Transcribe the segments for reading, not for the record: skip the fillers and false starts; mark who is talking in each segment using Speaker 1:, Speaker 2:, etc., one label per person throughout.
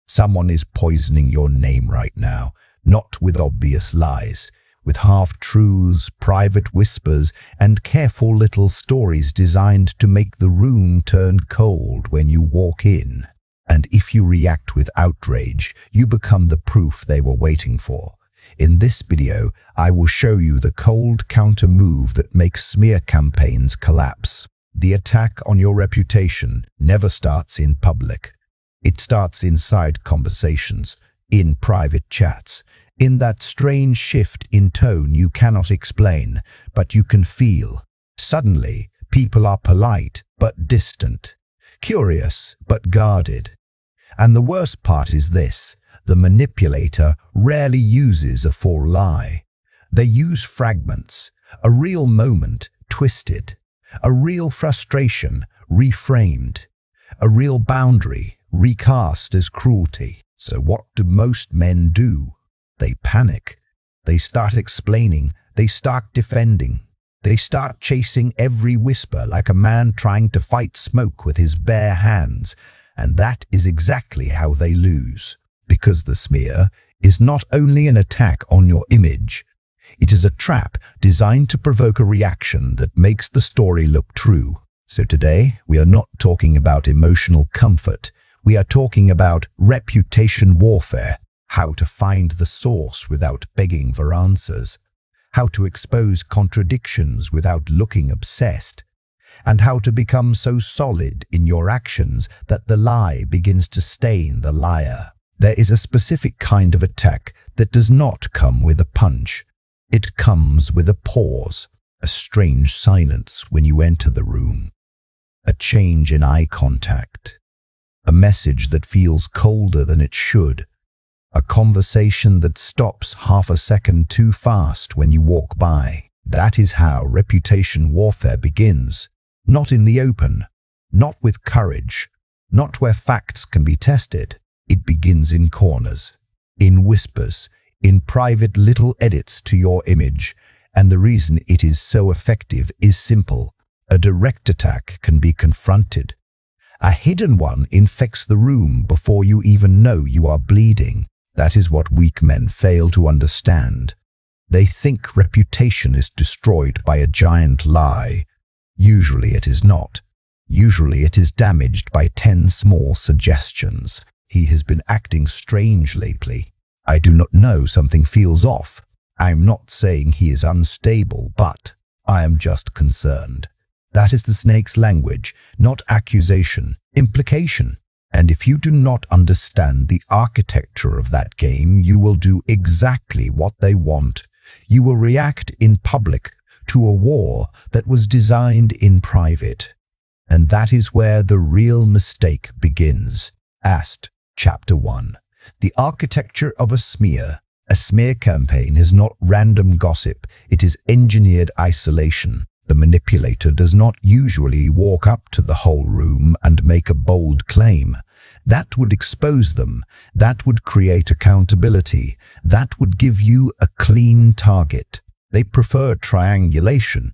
Speaker 1: Someone is poisoning your name right now, not with obvious lies, with half-truths, private whispers, and careful little stories designed to make the room turn cold when you walk in. And if you react with outrage, you become the proof they were waiting for. In this video, I will show you the cold counter move that makes smear campaigns collapse. The attack on your reputation never starts in public. It starts inside conversations, in private chats, in that strange shift in tone you cannot explain, but you can feel. Suddenly, people are polite but distant, curious but guarded. And the worst part is this: the manipulator rarely uses a full lie. They use fragments, a real moment twisted, a real frustration reframed, a real boundary recast as cruelty. So what do most men do? They panic. They start explaining. They start defending. They start chasing every whisper like a man trying to fight smoke with his bare hands. And that is exactly how they lose. Because the smear is not only an attack on your image, it is a trap designed to provoke a reaction that makes the story look true. So today, we are not talking about emotional comfort. We are talking about reputation warfare, how to find the source without begging for answers, how to expose contradictions without looking obsessed, and how to become so solid in your actions that the lie begins to stain the liar. There is a specific kind of attack that does not come with a punch. It comes with a pause, a strange silence when you enter the room, a change in eye contact, a message that feels colder than it should, a conversation that stops half a second too fast when you walk by. That is how reputation warfare begins. Not in the open, not with courage, not where facts can be tested. It begins in corners, in whispers, in private little edits to your image. And the reason it is so effective is simple. A direct attack can be confronted. A hidden one infects the room before you even know you are bleeding. That is what weak men fail to understand. They think reputation is destroyed by a giant lie. Usually it is not. Usually it is damaged by 10 small suggestions. He has been acting strange lately. I do not know, something feels off. I am not saying he is unstable, but I am just concerned. That is the snake's language, not accusation, implication. And if you do not understand the architecture of that game, you will do exactly what they want. You will react in public to a war that was designed in private. And that is where the real mistake begins. Asked, Chapter 1. The architecture of a smear. A smear campaign is not random gossip. It is engineered isolation. The manipulator does not usually walk up to the whole room and make a bold claim. That would expose them. That would create accountability. That would give you a clean target. They prefer triangulation.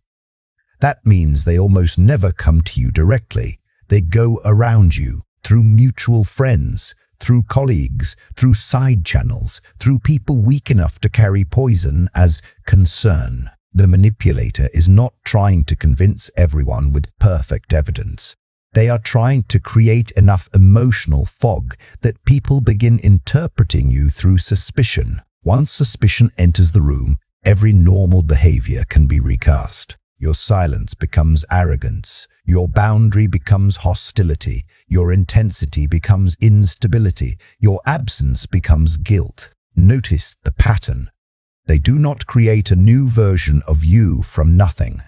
Speaker 1: That means they almost never come to you directly. They go around you, through mutual friends, through colleagues, through side channels, through people weak enough to carry poison as concern. The manipulator is not trying to convince everyone with perfect evidence. They are trying to create enough emotional fog that people begin interpreting you through suspicion. Once suspicion enters the room, every normal behavior can be recast. Your silence becomes arrogance. Your boundary becomes hostility. Your intensity becomes instability. Your absence becomes guilt. Notice the pattern. They do not create a new version of you from nothing.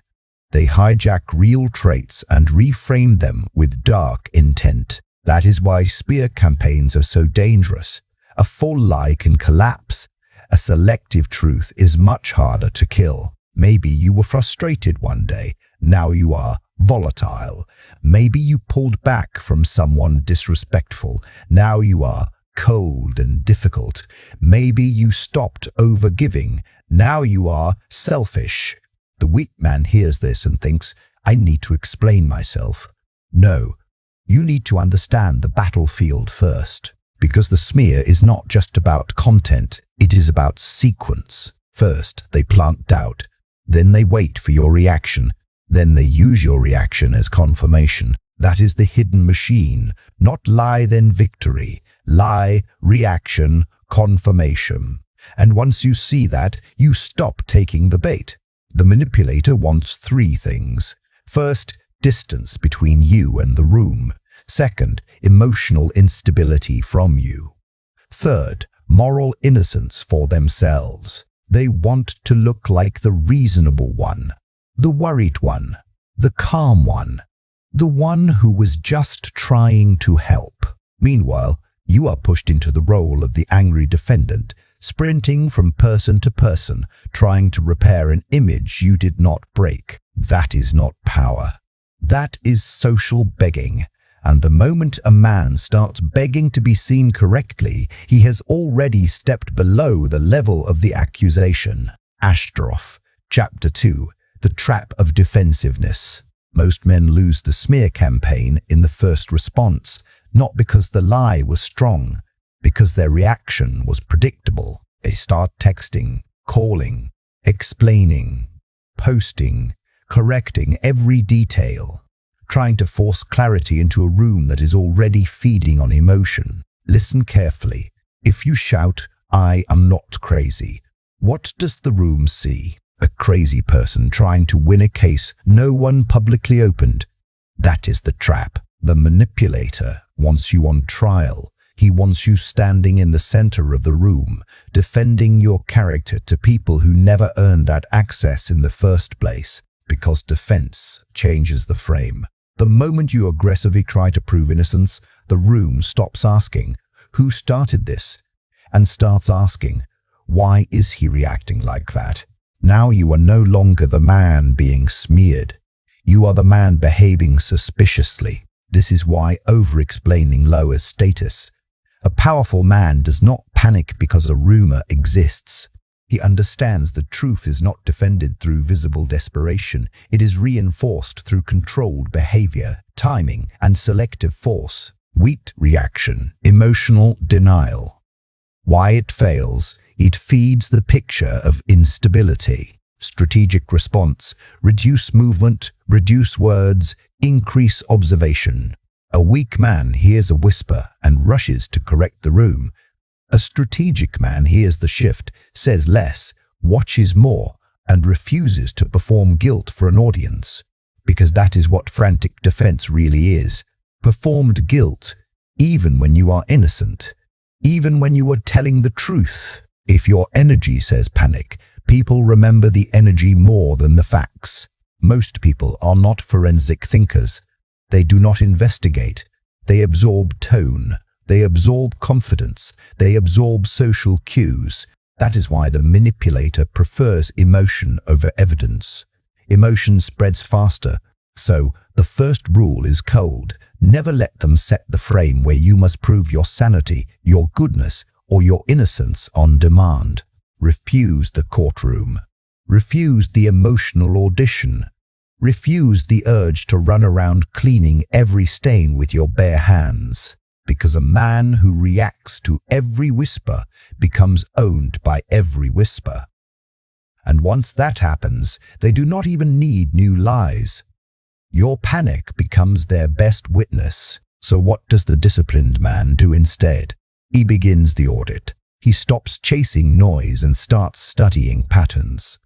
Speaker 1: They hijack real traits and reframe them with dark intent. That is why smear campaigns are so dangerous. A full lie can collapse. A selective truth is much harder to kill. Maybe you were frustrated one day. Now you are volatile. Maybe you pulled back from someone disrespectful. Now you are cold and difficult. Maybe you stopped overgiving. Now you are selfish. The weak man hears this and thinks, I need to explain myself. No, you need to understand the battlefield first. Because the smear is not just about content, it is about sequence. First, they plant doubt. Then they wait for your reaction. Then they use your reaction as confirmation. That is the hidden machine. Not lie, then victory. Lie, reaction, confirmation. And once you see that, you stop taking the bait. The manipulator wants three things. First, distance between you and the room. Second, emotional instability from you. Third, moral innocence for themselves. They want to look like the reasonable one, the worried one, the calm one, the one who was just trying to help. Meanwhile, you are pushed into the role of the angry defendant, sprinting from person to person, trying to repair an image you did not break. That is not power. That is social begging. And the moment a man starts begging to be seen correctly, he has already stepped below the level of the accusation. Ashtroff, Chapter 2, The Trap of Defensiveness. Most men lose the smear campaign in the first response, not because the lie was strong, because their reaction was predictable. They start texting, calling, explaining, posting, correcting every detail, trying to force clarity into a room that is already feeding on emotion. Listen carefully. If you shout, "I am not crazy," what does the room see? A crazy person trying to win a case no one publicly opened. That is the trap. The manipulator wants you on trial. He wants you standing in the center of the room, defending your character to people who never earned that access in the first place, because defense changes the frame. The moment you aggressively try to prove innocence, the room stops asking, "Who started this?" and starts asking, "Why is he reacting like that?" Now you are no longer the man being smeared. You are the man behaving suspiciously. This is why over-explaining lowers status. A powerful man does not panic because a rumor exists. He understands the truth is not defended through visible desperation. It is reinforced through controlled behavior, timing, and selective force. Weak reaction, emotional denial. Why it fails? It feeds the picture of instability. Strategic response, reduce movement, reduce words, increase observation. A weak man hears a whisper and rushes to correct the room. A strategic man hears the shift, says less, watches more, and refuses to perform guilt for an audience. Because that is what frantic defense really is. Performed guilt, even when you are innocent, even when you are telling the truth. If your energy says panic, people remember the energy more than the facts. Most people are not forensic thinkers. They do not investigate. They absorb tone. They absorb confidence. They absorb social cues. That is why the manipulator prefers emotion over evidence. Emotion spreads faster. So, the first rule is cold. Never let them set the frame where you must prove your sanity, your goodness, or your innocence on demand. Refuse the courtroom. Refuse the emotional audition. Refuse the urge to run around cleaning every stain with your bare hands. Because a man who reacts to every whisper becomes owned by every whisper. And once that happens, they do not even need new lies. Your panic becomes their best witness. So what does the disciplined man do instead? He begins the audit. He stops chasing noise and starts studying patterns.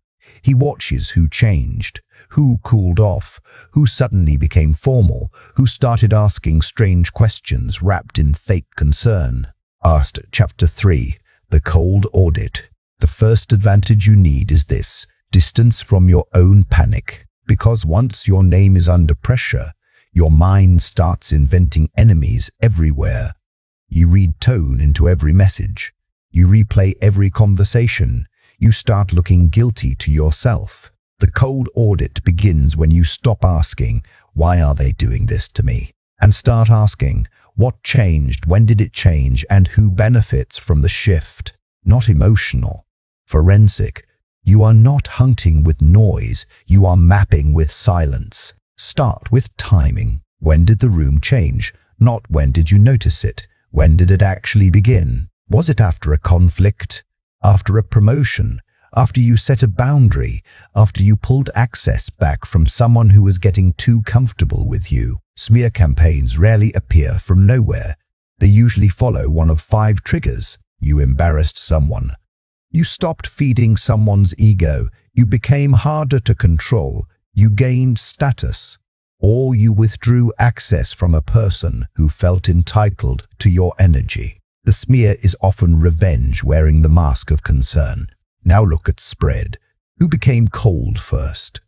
Speaker 1: He watches who changed, who cooled off, who suddenly became formal, who started asking strange questions wrapped in fake concern. Asked Chapter 3, The Cold Audit. The first advantage you need is this: distance from your own panic. Because once your name is under pressure, your mind starts inventing enemies everywhere. You read tone into every message. You replay every conversation. You start looking guilty to yourself. The cold audit begins when you stop asking, "Why are they doing this to me?" and start asking, "What changed? When did it change? And who benefits from the shift?" Not emotional. Forensic. You are not hunting with noise. You are mapping with silence. Start with timing. When did the room change? Not when did you notice it. When did it actually begin? Was it after a conflict? After a promotion? After you set a boundary? After you pulled access back from someone who was getting too comfortable with you? Smear campaigns rarely appear from nowhere. They usually follow one of 5 triggers. You embarrassed someone. You stopped feeding someone's ego. You became harder to control. You gained status. Or you withdrew access from a person who felt entitled to your energy. The smear is often revenge wearing the mask of concern. Now look at spread. Who became cold first?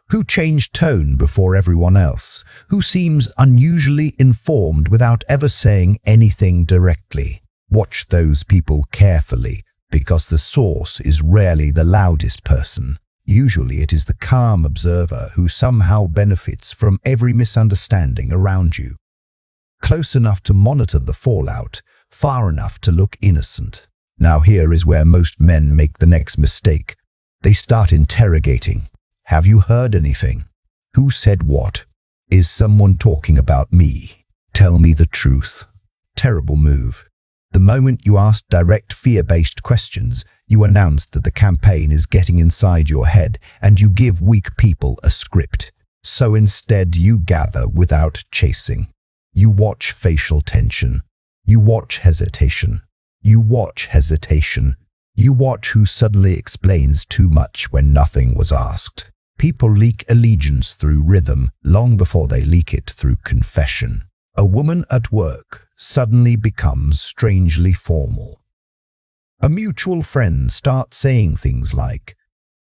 Speaker 1: Who changed tone before everyone else? Who seems unusually informed without ever saying anything directly? Watch those people carefully, because the source is rarely the loudest person. Usually it is the calm observer who somehow benefits from every misunderstanding around you. Close enough to monitor the fallout, far enough to look innocent. Now here is where most men make the next mistake. They start interrogating. Have you heard anything? Who said what? Is someone talking about me? Tell me the truth. Terrible move. The moment you ask direct fear-based questions, you announce that the campaign is getting inside your head and you give weak people a script. So instead you gather without chasing. You watch facial tension. You watch hesitation. You watch hesitation. You watch who suddenly explains too much when nothing was asked. People leak allegiance through rhythm long before they leak it through confession. A woman at work suddenly becomes strangely formal. A mutual friend starts saying things like,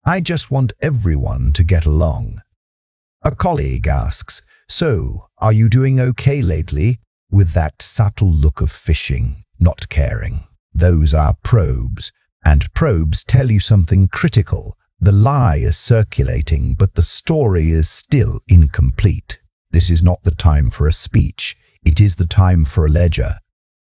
Speaker 1: "I just want everyone to get along." A colleague asks, "So, are you doing okay lately?" with that subtle look of fishing, not caring. Those are probes, and probes tell you something critical. The lie is circulating, but the story is still incomplete. This is not the time for a speech. It is the time for a ledger.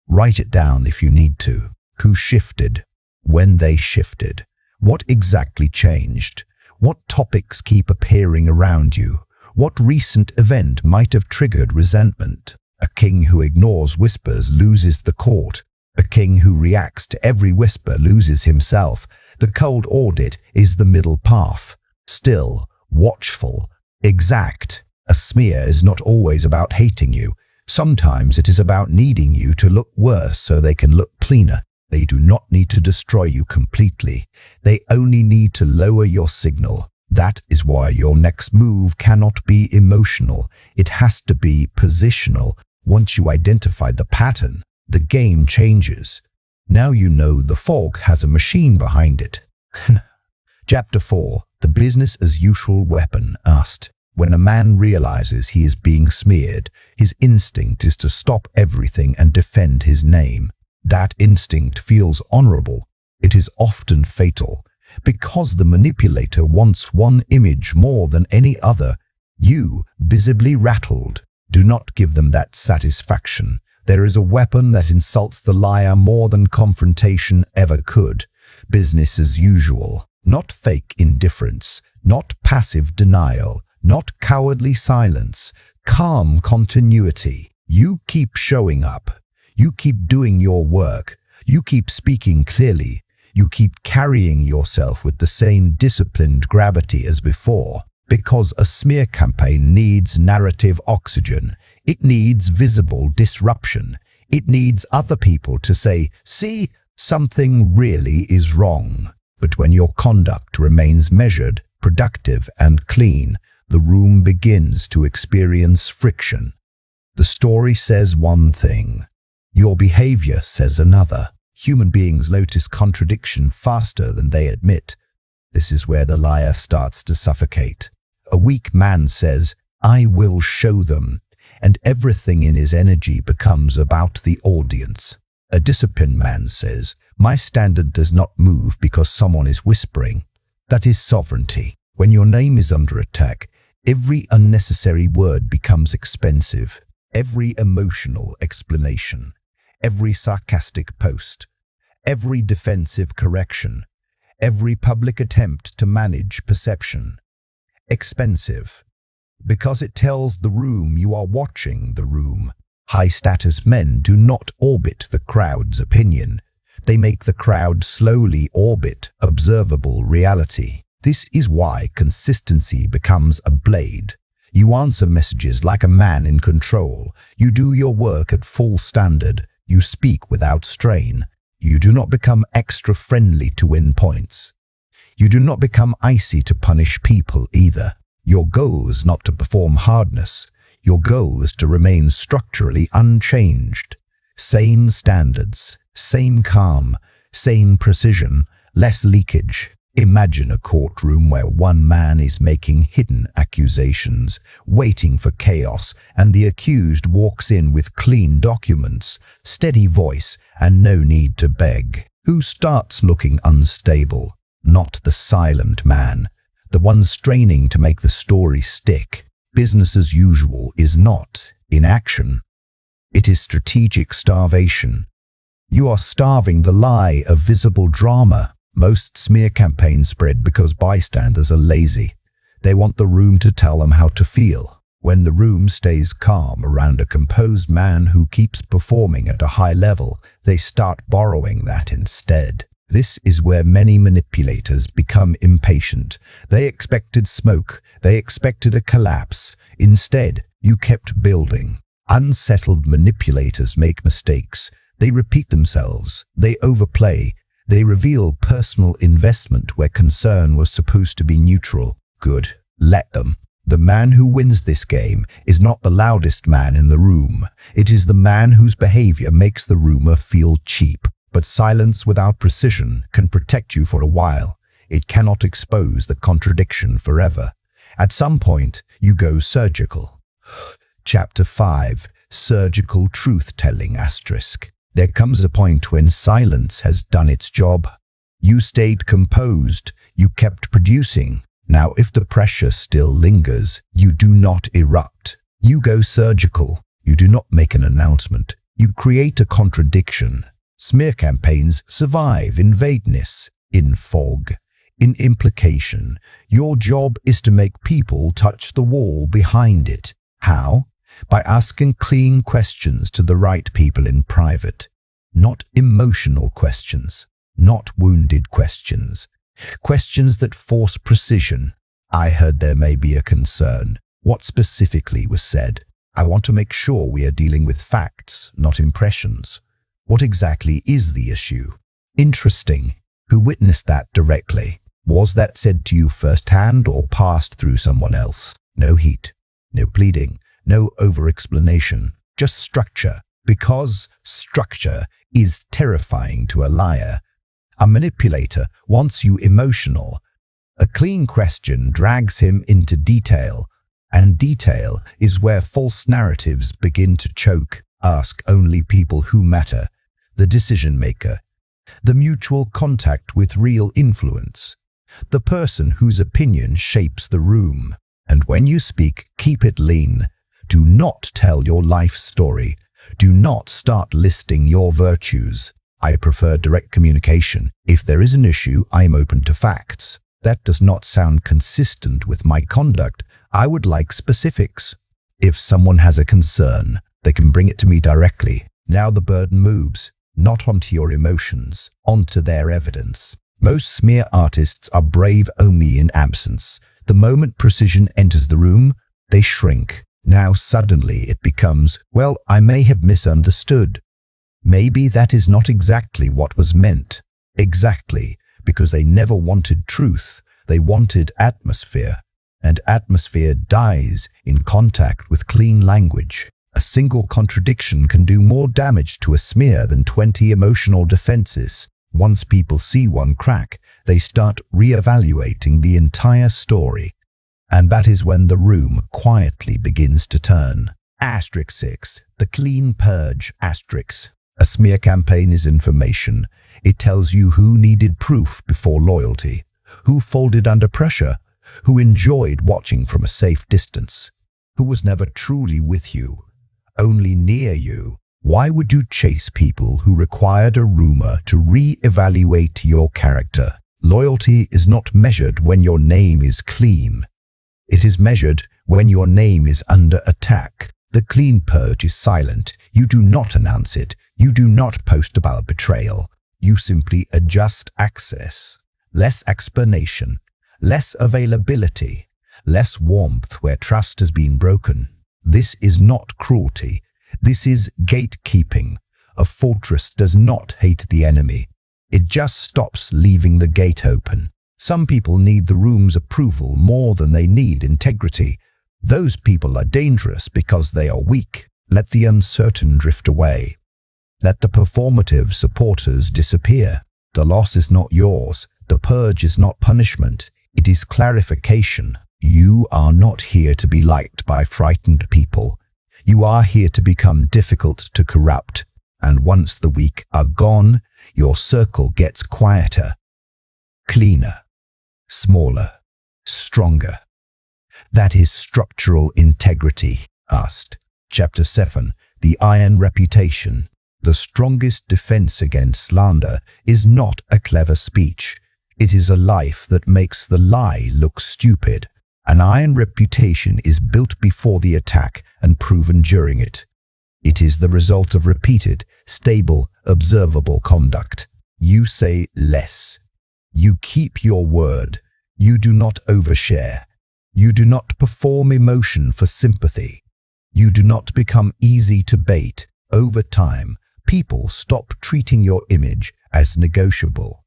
Speaker 1: Write it down if you need to. Who shifted? When they shifted? What exactly changed? What topics keep appearing around you? What recent event might have triggered resentment? A king who ignores whispers loses the court. A king who reacts to every whisper loses himself. The cold audit is the middle path. Still, watchful, exact. A smear is not always about hating you. Sometimes it is about needing you to look worse so they can look cleaner. They do not need to destroy you completely. They only need to lower your signal. That is why your next move cannot be emotional. It has to be positional. Once you identify the pattern, the game changes. Now you know the fog has a machine behind it. Chapter 4. The business as usual weapon asked. When a man realizes he is being smeared, his instinct is to stop everything and defend his name. That instinct feels honorable. It is often fatal. Because the manipulator wants one image more than any other, you, visibly rattled, do not give them that satisfaction. There is a weapon that insults the liar more than confrontation ever could. Business as usual. Not fake indifference. Not passive denial. Not cowardly silence. Calm continuity. You keep showing up. You keep doing your work. You keep speaking clearly. You keep carrying yourself with the same disciplined gravity as before. Because a smear campaign needs narrative oxygen. It needs visible disruption. It needs other people to say, "See, something really is wrong." But when your conduct remains measured, productive, and clean, the room begins to experience friction. The story says one thing. Your behavior says another. Human beings notice contradiction faster than they admit. This is where the liar starts to suffocate. A weak man says, "I will show them," and everything in his energy becomes about the audience. A disciplined man says, "My standard does not move because someone is whispering." That is sovereignty. When your name is under attack, every unnecessary word becomes expensive. Every emotional explanation, every sarcastic post, every defensive correction, every public attempt to manage perception. Expensive, because it tells the room you are watching the room. High-status men do not orbit the crowd's opinion. They make the crowd slowly orbit observable reality. This is why consistency becomes a blade. You answer messages like a man in control. You do your work at full standard. You speak without strain. You do not become extra friendly to win points. You do not become icy to punish people either. Your goal is not to perform hardness. Your goal is to remain structurally unchanged. Same standards, same calm, same precision, less leakage. Imagine a courtroom where one man is making hidden accusations, waiting for chaos, and the accused walks in with clean documents, steady voice, and no need to beg. Who starts looking unstable? Not the silent man, the one straining to make the story stick. Business as usual is not inaction. It is strategic starvation. You are starving the lie of visible drama. Most smear campaigns spread because bystanders are lazy. They want the room to tell them how to feel. When the room stays calm around a composed man who keeps performing at a high level, they start borrowing that instead. This is where many manipulators become impatient. They expected smoke. They expected a collapse. Instead, you kept building. Unsettled manipulators make mistakes. They repeat themselves. They overplay. They reveal personal investment where concern was supposed to be neutral. Good. Let them. The man who wins this game is not the loudest man in the room. It is the man whose behavior makes the rumor feel cheap. But silence without precision can protect you for a while. It cannot expose the contradiction forever. At some point, you go surgical. Chapter 5. Surgical Truth-Telling *. There comes a point when silence has done its job. You stayed composed. You kept producing. Now, if the pressure still lingers, you do not erupt. You go surgical. You do not make an announcement. You create a contradiction. Smear campaigns survive in vagueness, in fog, in implication. Your job is to make people touch the wall behind it. How? By asking clean questions to the right people in private. Not emotional questions, not wounded questions. Questions that force precision. I heard there may be a concern. What specifically was said? I want to make sure we are dealing with facts, not impressions. What exactly is the issue? Interesting. Who witnessed that directly? Was that said to you firsthand or passed through someone else? No heat, no pleading, no over-explanation, just structure. Because structure is terrifying to a liar. A manipulator wants you emotional. A clean question drags him into detail, and detail is where false narratives begin to choke. Ask only people who matter. The decision maker, the mutual contact with real influence, the person whose opinion shapes the room. And when you speak, keep it lean. Do not tell your life story. Do not start listing your virtues. I prefer direct communication. If there is an issue, I am open to facts. That does not sound consistent with my conduct. I would like specifics. If someone has a concern, they can bring it to me directly. Now the burden moves. Not onto your emotions, onto their evidence. Most smear artists are brave only in absence. The moment precision enters the room, they shrink. Now suddenly it becomes, well, I may have misunderstood. Maybe that is not exactly what was meant. Exactly, because they never wanted truth. They wanted atmosphere. And atmosphere dies in contact with clean language. A single contradiction can do more damage to a smear than 20 emotional defenses. Once people see one crack, they start re-evaluating the entire story. And that is when the room quietly begins to turn. *6. The clean purge. A smear campaign is information. It tells you who needed proof before loyalty, who folded under pressure, who enjoyed watching from a safe distance, who was never truly with you. Only near you. Why would you chase people who required a rumor to re-evaluate your character? Loyalty is not measured when your name is clean. It is measured when your name is under attack. The clean purge is silent. You do not announce it. You do not post about betrayal. You simply adjust access. Less explanation, less availability, less warmth where trust has been broken. This is not cruelty. This is gatekeeping. A fortress does not hate the enemy. It just stops leaving the gate open. Some people need the room's approval more than they need integrity. Those people are dangerous because they are weak. Let the uncertain drift away. Let the performative supporters disappear. The loss is not yours. The purge is not punishment. It is clarification. You are not here to be liked by frightened people. You are here to become difficult to corrupt. And once the weak are gone, your circle gets quieter, cleaner, smaller, stronger. That is structural integrity. Asked. Chapter 7. The Iron Reputation. The strongest defense against slander is not a clever speech. It is a life that makes the lie look stupid. An iron reputation is built before the attack and proven during it. It is the result of repeated, stable, observable conduct. You say less. You keep your word. You do not overshare. You do not perform emotion for sympathy. You do not become easy to bait. Over time, people stop treating your image as negotiable,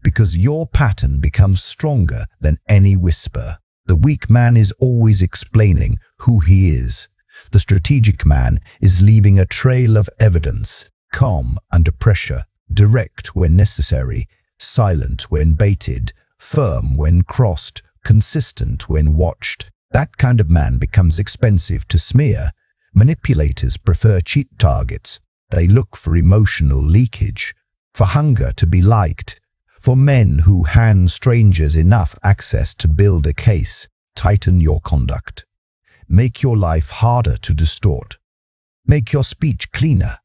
Speaker 1: because your pattern becomes stronger than any whisper. The weak man is always explaining who he is. The strategic man is leaving a trail of evidence, calm under pressure, direct when necessary, silent when baited, firm when crossed, consistent when watched. That kind of man becomes expensive to smear. Manipulators prefer cheap targets. They look for emotional leakage, for hunger to be liked, for men who hand strangers enough access to build a case. Tighten your conduct. Make your life harder to distort. Make your speech cleaner.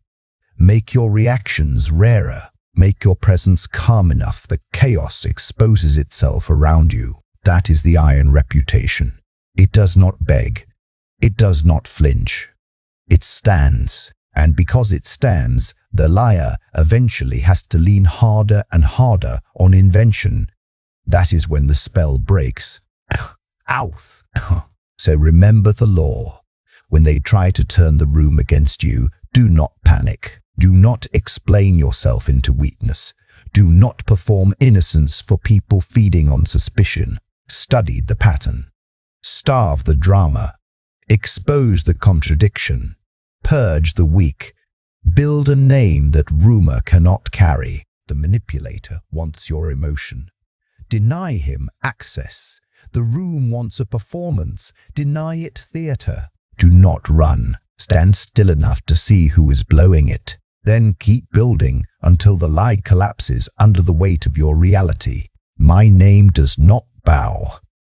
Speaker 1: Make your reactions rarer. Make your presence calm enough that chaos exposes itself around you. That is the iron reputation. It does not beg. It does not flinch. It stands. And because it stands, the liar eventually has to lean harder and harder on invention. That is when the spell breaks. Outh! So remember the law. When they try to turn the room against you, do not panic. Do not explain yourself into weakness. Do not perform innocence for people feeding on suspicion. Study the pattern. Starve the drama. Expose the contradiction. Purge the weak. Build a name that rumor cannot carry. The manipulator wants your emotion. Deny him access. The room wants a performance. Deny it theater. Do not run. Stand still enough to see who is blowing it. Then keep building until the lie collapses under the weight of your reality. My name does not bow.